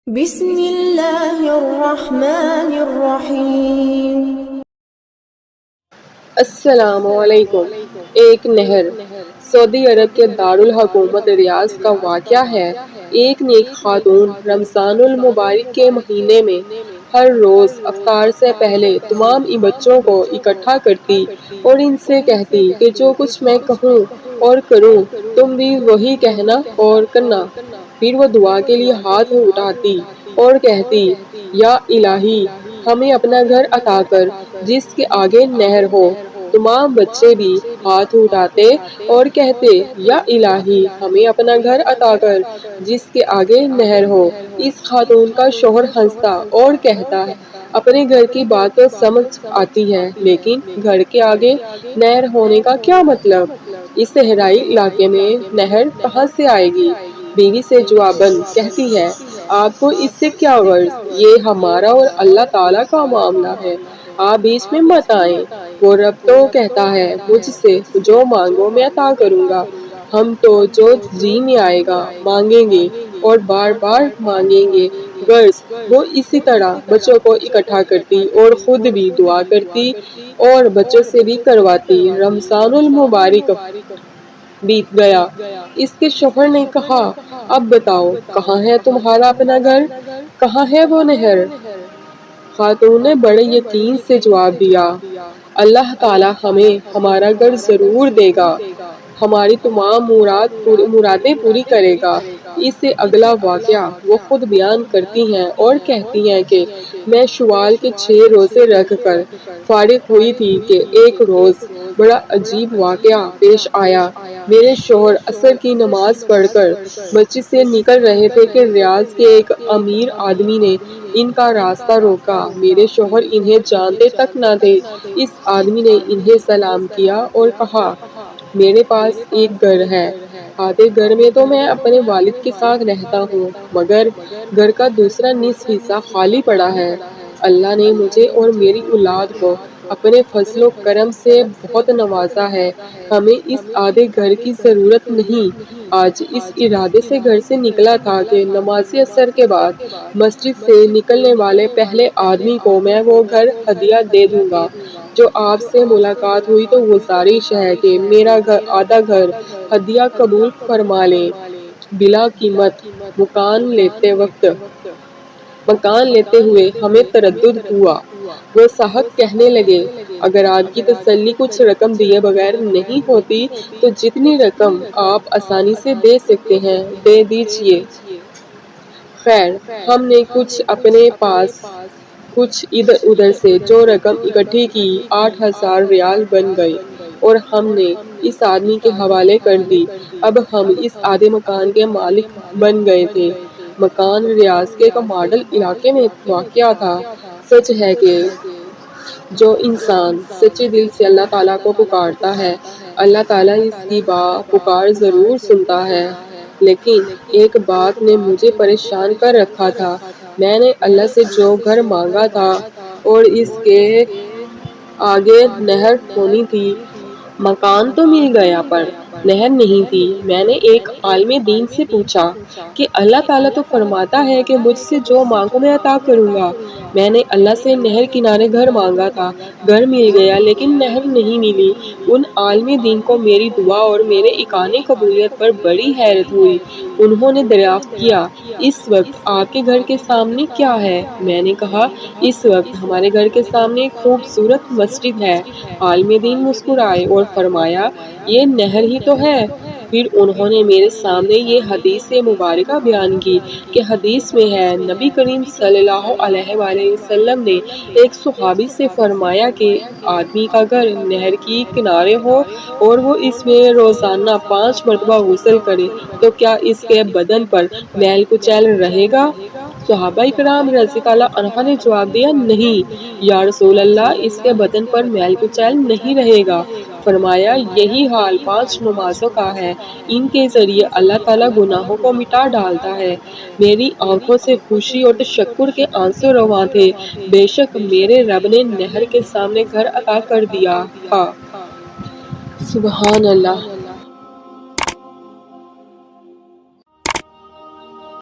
بسم اللہ الرحمن الرحیم۔ السلام علیکم۔ ایک نہر۔ سعودی عرب کے دارالحکومت ریاض کا واقعہ ہے۔ ایک نیک خاتون رمضان المبارک کے مہینے میں ہر روز افطار سے پہلے تمام بچوں کو اکٹھا کرتی اور ان سے کہتی کہ جو کچھ میں کہوں اور کروں تم بھی وہی کہنا اور کرنا۔ پھر وہ دعا کے لیے ہاتھ اٹھاتی اور کہتی، یا الہی ہمیں اپنا گھر عطا کر جس کے آگے نہر ہو۔ تمام بچے بھی ہاتھ اٹھاتے اور کہتے، یا الہی ہمیں اپنا گھر عطا کر جس کے آگے نہر ہو۔ اس خاتون کا شوہر ہنستا اور کہتا، اپنے گھر کی بات تو سمجھ آتی ہے لیکن گھر کے آگے نہر ہونے کا کیا مطلب؟ اس صحرائی علاقے میں نہر کہاں سے آئے گی؟ بیوی سے جواباً کہتی ہے، آپ کو اس سے کیا غرض؟ یہ ہمارا اور اللہ تعالیٰ کا معاملہ ہے، آپ بیچ میں مت آئیں۔ وہ رب تو کہتا ہے مجھ سے جو مانگو میں عطا کروں گا۔ ہم تو جو جی میں آئے گا مانگیں گے اور بار بار مانگیں گے۔ غرض وہ اسی طرح بچوں کو اکٹھا کرتی اور خود بھی دعا کرتی اور بچوں سے بھی کرواتی۔ رمضان المبارک بیت گیا۔ اس کے شوہر نے کہا، اب بتاؤ کہاں ہے تمہارا اپنا گھر؟ کہاں ہے وہ نہر؟ خاتون نے بڑے یقین سے جواب دیا، اللہ تعالیٰ ہمیں ہمارا گھر ضرور دے گا، ہماری تمام مرادیں پوری کرے گا۔ اس سے اگلا واقعہ وہ خود بیان کرتی ہیں اور کہتی ہیں کہ میں شوال کے 6 روزے رکھ کر فارغ ہوئی تھی کہ ایک روز بڑا عجیب واقعہ پیش آیا۔ میرے شوہر عصر کی نماز پڑھ کر مسجد سے نکل رہے تھے کہ ریاض کے ایک امیر آدمی نے ان کا راستہ روکا۔ میرے شوہر انہیں جانتے تک نہ تھے۔ اس آدمی نے انہیں سلام کیا اور کہا، میرے پاس ایک گھر ہے، آدھے گھر میں تو میں اپنے والد کے ساتھ رہتا ہوں مگر گھر کا دوسرا نصف حصہ خالی پڑا ہے۔ اللہ نے مجھے اور میری اولاد کو اپنے فضل و کرم سے بہت نوازا ہے، ہمیں اس آدھے گھر کی ضرورت نہیں۔ آج اس ارادے سے گھر سے نکلا تھا کہ نماز عصر کے بعد مسجد سے نکلنے والے پہلے آدمی کو میں وہ گھر ہدیہ دے دوں گا۔ جو آپ سے ملاقات ہوئی تو گزارش ہے کہ میرا آدھا گھر ہدیہ قبول فرما لیں۔ بلا قیمت مکان لیتے ہوئے ہمیں تردد ہوا۔ وہ صاحب کہنے لگے، اگر آپ کی تسلی کچھ رقم دیے بغیر نہیں ہوتی تو جتنی رقم آپ آسانی سے دے سکتے ہیں دے دیجیے۔ خیر ہم نے کچھ اپنے پاس کچھ ادھر ادھر سے جو رقم اکٹھی کی 8,000 ریال بن گئی اور ہم نے اس آدمی کے حوالے کر دی۔ اب ہم اس آدھے مکان کے مالک بن گئے تھے۔ مکان ریاض کے ایک ماڈل علاقے میں واقع تھا۔ سچ ہے کہ جو انسان سچے دل سے اللہ تعالیٰ کو پکارتا ہے اللہ تعالیٰ اس کی پکار ضرور سنتا ہے۔ لیکن ایک بات نے مجھے پریشان کر رکھا تھا۔ میں نے اللہ سے جو گھر مانگا تھا اور اس کے آگے نہر ہونی تھی، مکان تو مل گیا پر نہر نہیں تھی۔ میں نے ایک عالم دین سے پوچھا کہ اللہ تعالیٰ تو فرماتا ہے کہ مجھ سے جو مانگو میں عطا کروں گا۔ میں نے اللہ سے نہر کنارے گھر مانگا تھا، گھر مل گیا لیکن نہر نہیں ملی۔ ان عالم دین کو میری دعا اور میرے اقامے قبولیت پر بڑی حیرت ہوئی۔ انہوں نے دریافت کیا، اس وقت آپ کے گھر کے سامنے کیا ہے؟ میں نے کہا، اس وقت ہمارے گھر کے سامنے ایک خوبصورت مسجد ہے۔ عالم دین مسکرائے اور فرمایا، یہ نہر ہی تو ہے۔ پھر انہوں نے میرے سامنے یہ حدیث مبارکہ بیان کی کہ حدیث میں ہے، نبی کریم صلی اللہ علیہ وآلہ وسلم نے ایک صحابی سے فرمایا کہ آدمی کا گھر نہر کی کنارے ہو اور وہ اس میں روزانہ 5 مرتبہ غسل کرے تو کیا اس کے بدن پر میل کچیل رہے گا؟ صحابہ اکرام رضی اللہ عنہ نے جواب دیا، نہیں یا رسول اللہ، اس کے بدن پر میل کچیل نہیں رہے گا۔ فرمایا، یہی حال 5 نمازوں کا ہے، ان کے ذریعے اللہ تعالیٰ گناہوں کو مٹا ڈالتا ہے۔ میری آنکھوں سے خوشی اور تشکر کے آنسو رواں تھے، بے شک میرے رب نے نہر کے سامنے گھر عطا کر دیا تھا۔ سبحان اللہ۔